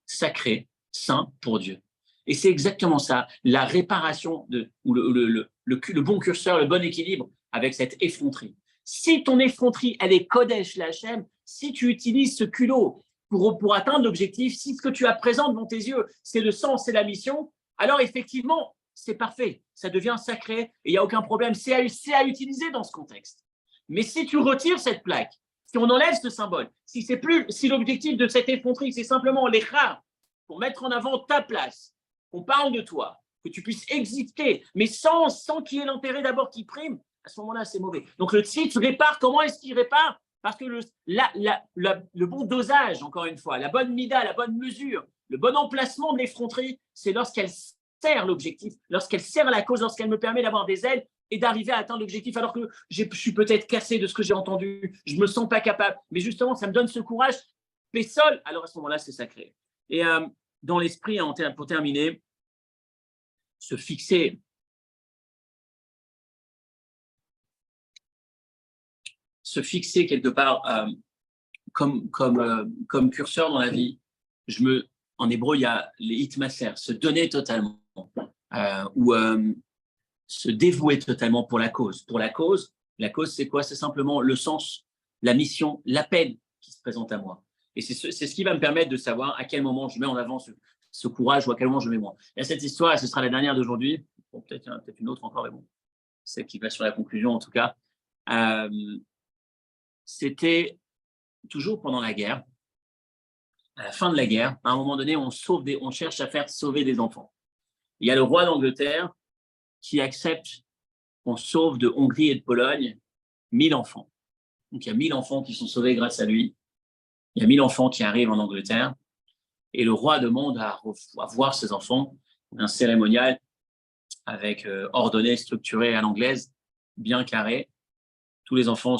sacré, saint pour Dieu. Et c'est exactement ça, la réparation ou le bon curseur, le bon équilibre avec cette effronterie. Si ton effronterie, elle est Kodesh Lachem, si tu utilises ce culot pour atteindre l'objectif, si ce que tu as présent devant tes yeux, c'est le sens, c'est la mission, alors effectivement, c'est parfait, ça devient sacré et il n'y a aucun problème, c'est à utiliser dans ce contexte. Mais si tu retires cette plaque, si on enlève ce symbole, si l'objectif de cette effronterie, c'est simplement l'écart pour mettre en avant ta place, qu'on parle de toi, que tu puisses exister, mais sans qu'il y ait l'intérêt d'abord qui prime, à ce moment-là, c'est mauvais. Donc le tzitz répare. Comment est-ce qu'il répare? Parce que le bon dosage, encore une fois, la bonne mida, la bonne mesure, le bon emplacement de l'effronterie, c'est lorsqu'elle sert l'objectif, lorsqu'elle sert la cause, lorsqu'elle me permet d'avoir des ailes et d'arriver à atteindre l'objectif, alors que je suis peut-être cassé de ce que j'ai entendu, je ne me sens pas capable, mais justement, ça me donne ce courage, Pessol, alors à ce moment-là, c'est sacré. Et dans l'esprit, pour terminer, se fixer quelque part comme curseur dans la vie. En hébreu, il y a les hitmaser, se donner totalement, ou se dévouer totalement pour la cause. Pour la cause, c'est quoi? C'est simplement le sens, la mission, l'appel qui se présente à moi. Et c'est ce qui va me permettre de savoir à quel moment je mets en avant ce courage ou à quel moment je mets moins. Et cette histoire, ce sera la dernière d'aujourd'hui. Bon, peut-être une autre encore, mais bon, celle qui va sur la conclusion en tout cas. C'était toujours pendant la guerre, à la fin de la guerre, à un moment donné, on cherche à faire sauver des enfants. Il y a le roi d'Angleterre qui accepte qu'on sauve de Hongrie et de Pologne 1000 enfants. Donc, il y a 1000 enfants qui sont sauvés grâce à lui. Il y a 1000 enfants qui arrivent en Angleterre. Et le roi demande à voir ces enfants, un cérémonial avec ordonné, structuré à l'anglaise, bien carré. Tous les enfants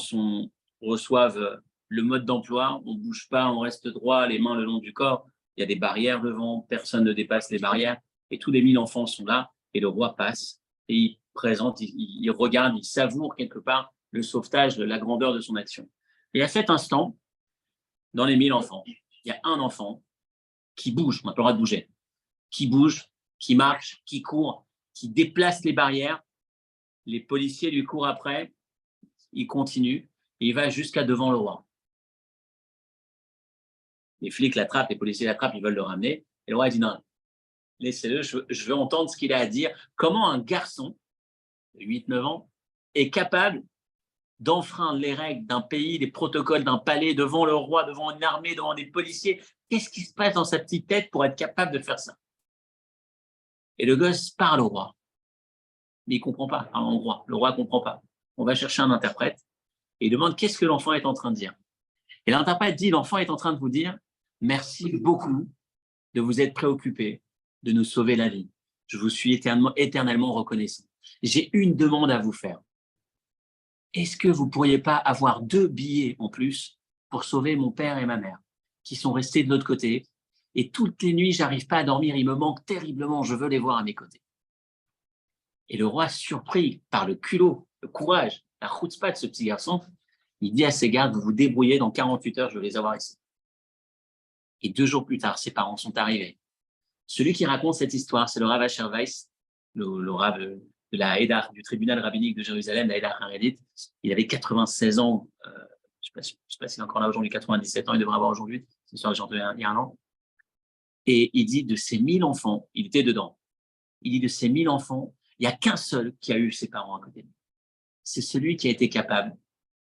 reçoivent le mode d'emploi. On ne bouge pas, on reste droit, les mains le long du corps. Il y a des barrières devant, personne ne dépasse les barrières. Et tous les 1000 enfants sont là. Et le roi passe et il présente, il regarde, il savoure quelque part le sauvetage, la grandeur de son action. Et à cet instant, dans les 1000 enfants, il y a un enfant qui bouge, on n'a pas le droit de bouger, qui bouge, qui marche, qui court, qui déplace les barrières. Les policiers lui courent après, il continue et il va jusqu'à devant le roi. Les flics l'attrapent, les policiers l'attrapent, ils veulent le ramener. Et le roi dit non, laissez-le, je veux entendre ce qu'il a à dire. Comment un garçon de 8-9 ans est capable d'enfreindre les règles d'un pays, des protocoles d'un palais, devant le roi, devant une armée, devant des policiers. Qu'est-ce qui se passe dans sa petite tête pour être capable de faire ça? Et le gosse parle au roi. Mais il ne comprend pas, en hongrois. Le roi ne comprend pas. On va chercher un interprète et il demande qu'est-ce que l'enfant est en train de dire. Et l'interprète dit, l'enfant est en train de vous dire, merci beaucoup de vous être préoccupé de nous sauver la vie. Je vous suis éternellement reconnaissant. J'ai une demande à vous faire. Est-ce que vous ne pourriez pas avoir 2 billets en plus pour sauver mon père et ma mère qui sont restés de l'autre côté et toutes les nuits, je n'arrive pas à dormir, ils me manquent terriblement, je veux les voir à mes côtés. Et le roi, surpris par le culot, le courage, la chutzpah de ce petit garçon, il dit à ses gardes, vous vous débrouillez, dans 48 heures, je vais les avoir ici. Et 2 jours plus tard, ses parents sont arrivés. Celui qui raconte cette histoire, c'est le Rav Asher Weiss, le Rav de la Hédar, du tribunal rabbinique de Jérusalem, la Hédar Haredit. Il avait 96 ans, je ne sais pas s'il est encore là aujourd'hui, 97 ans, il devrait avoir aujourd'hui, c'est sur il y a un an. Et il dit de ces 1000 enfants, il était dedans, il dit de ces 1000 enfants, il n'y a qu'un seul qui a eu ses parents à côté de lui. C'est celui qui a été capable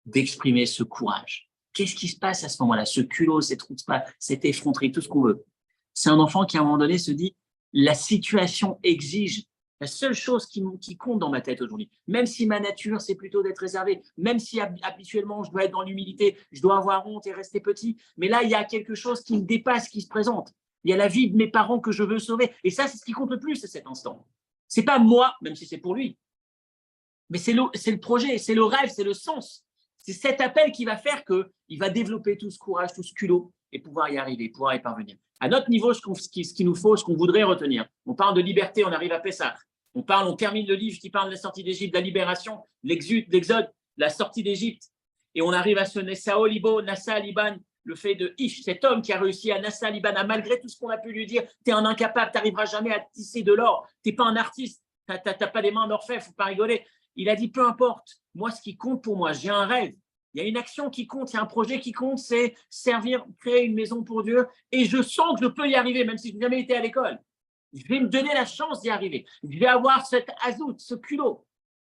d'exprimer ce courage. Qu'est-ce qui se passe à ce moment-là? Ce culot, cette chutzpah, cette effronterie, tout ce qu'on veut. C'est un enfant qui, à un moment donné, se dit la situation exige. La seule chose qui compte dans ma tête aujourd'hui, même si ma nature, c'est plutôt d'être réservé, même si habituellement, je dois être dans l'humilité, je dois avoir honte et rester petit, mais là, il y a quelque chose qui me dépasse, qui se présente. Il y a la vie de mes parents que je veux sauver. Et ça, c'est ce qui compte le plus à cet instant. Ce n'est pas moi, même si c'est pour lui, mais c'est le projet, c'est le rêve, c'est le sens. C'est cet appel qui va faire qu'il va développer tout ce courage, tout ce culot et pouvoir y arriver, pouvoir y parvenir. À notre niveau, ce qu'il nous faut, ce qu'on voudrait retenir, on parle de liberté, on arrive à Pessah. On termine le livre qui parle de la sortie d'Égypte, de la libération, l'exode, la sortie d'Égypte. Et on arrive à ce Nessao Libo, Nassa Liban, le fait de Ish, cet homme qui a réussi à Nassa Liban, malgré tout ce qu'on a pu lui dire, tu es un incapable, tu n'arriveras jamais à tisser de l'or, tu n'es pas un artiste, tu n'as pas des mains d'orfèvre, il ne faut pas rigoler. Il a dit, peu importe, moi, ce qui compte pour moi, j'ai un rêve. Il y a une action qui compte, il y a un projet qui compte, c'est servir, créer une maison pour Dieu. Et je sens que je peux y arriver, même si je n'ai jamais été à l'école. Je vais me donner la chance d'y arriver. Je vais avoir cet azout, ce culot.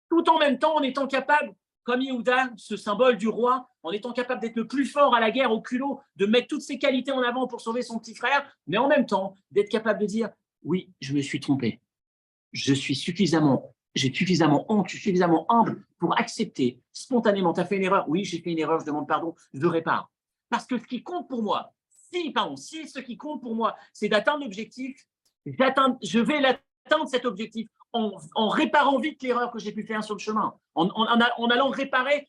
Tout en même temps, en étant capable, comme Yehuda, ce symbole du roi, en étant capable d'être le plus fort à la guerre au culot, de mettre toutes ses qualités en avant pour sauver son petit frère, mais en même temps, d'être capable de dire, oui, je me suis trompé. J'ai suffisamment honte, je suis suffisamment humble pour accepter spontanément. Tu as fait une erreur? Oui, j'ai fait une erreur, je demande pardon, je répare. Parce que ce qui compte pour moi, si ce qui compte pour moi, c'est d'atteindre l'objectif, je vais l'atteindre cet objectif en réparant vite l'erreur que j'ai pu faire sur le chemin. En allant réparer,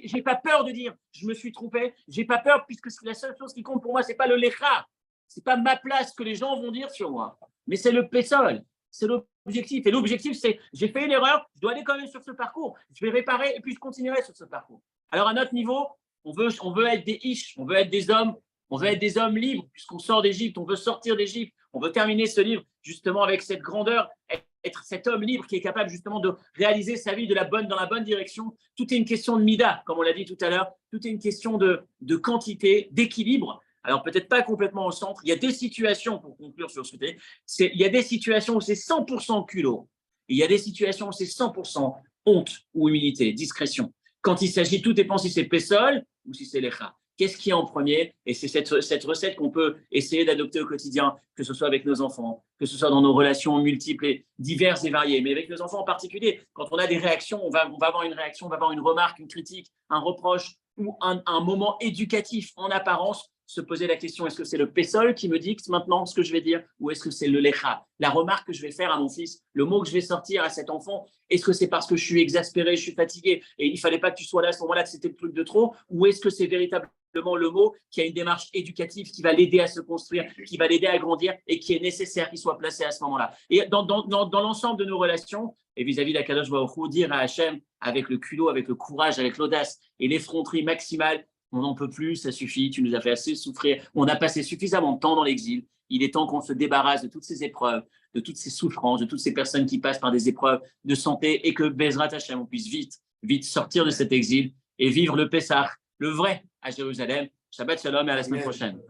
j'ai pas peur de dire je me suis trompé, j'ai pas peur puisque la seule chose qui compte pour moi, c'est pas le lecha, c'est pas ma place que les gens vont dire sur moi, mais c'est le pessol. C'est l'objectif. Et l'objectif, c'est j'ai fait une erreur, je dois aller quand même sur ce parcours. Je vais réparer et puis je continuerai sur ce parcours. Alors, à notre niveau, on veut être des ish, on veut être des hommes libres, puisqu'on sort d'Égypte, on veut sortir d'Égypte, on veut terminer ce livre justement avec cette grandeur, être cet homme libre qui est capable justement de réaliser sa vie dans la bonne direction. Tout est une question de mida, comme on l'a dit tout à l'heure, tout est une question de quantité, d'équilibre. Alors, peut-être pas complètement au centre. Il y a des situations, pour conclure sur ce thé, il y a des situations où c'est 100% culot. Et il y a des situations où c'est 100% honte ou humilité, discrétion. Quand il s'agit, tout dépend si c'est Pessol ou si c'est Lecha. Qu'est-ce qui est en premier? Et c'est cette recette qu'on peut essayer d'adopter au quotidien, que ce soit avec nos enfants, que ce soit dans nos relations multiples et diverses et variées, mais avec nos enfants en particulier. Quand on a des réactions, on va avoir une réaction, on va avoir une remarque, une critique, un reproche ou un moment éducatif en apparence, se poser la question, est-ce que c'est le Pessol qui me dicte maintenant ce que je vais dire ou est-ce que c'est le Lecha, la remarque que je vais faire à mon fils, le mot que je vais sortir à cet enfant, est-ce que c'est parce que je suis exaspéré, je suis fatigué et il ne fallait pas que tu sois là à ce moment-là, que c'était le truc de trop, ou est-ce que c'est véritablement le mot qui a une démarche éducative qui va l'aider à se construire, qui va l'aider à grandir et qui est nécessaire qu'il soit placé à ce moment-là. Et dans l'ensemble de nos relations, et vis-à-vis d'Akadosh Baruch Hu, dire à Hachem, avec le culot, avec le courage, avec l'audace et l'effronterie maximale, on n'en peut plus, ça suffit, tu nous as fait assez souffrir, on a passé suffisamment de temps dans l'exil, il est temps qu'on se débarrasse de toutes ces épreuves, de toutes ces souffrances, de toutes ces personnes qui passent par des épreuves de santé et que Bezrat Hachem, on puisse vite sortir de cet exil et vivre le Pessah, le vrai, à Jérusalem. Shabbat Shalom et à la semaine prochaine.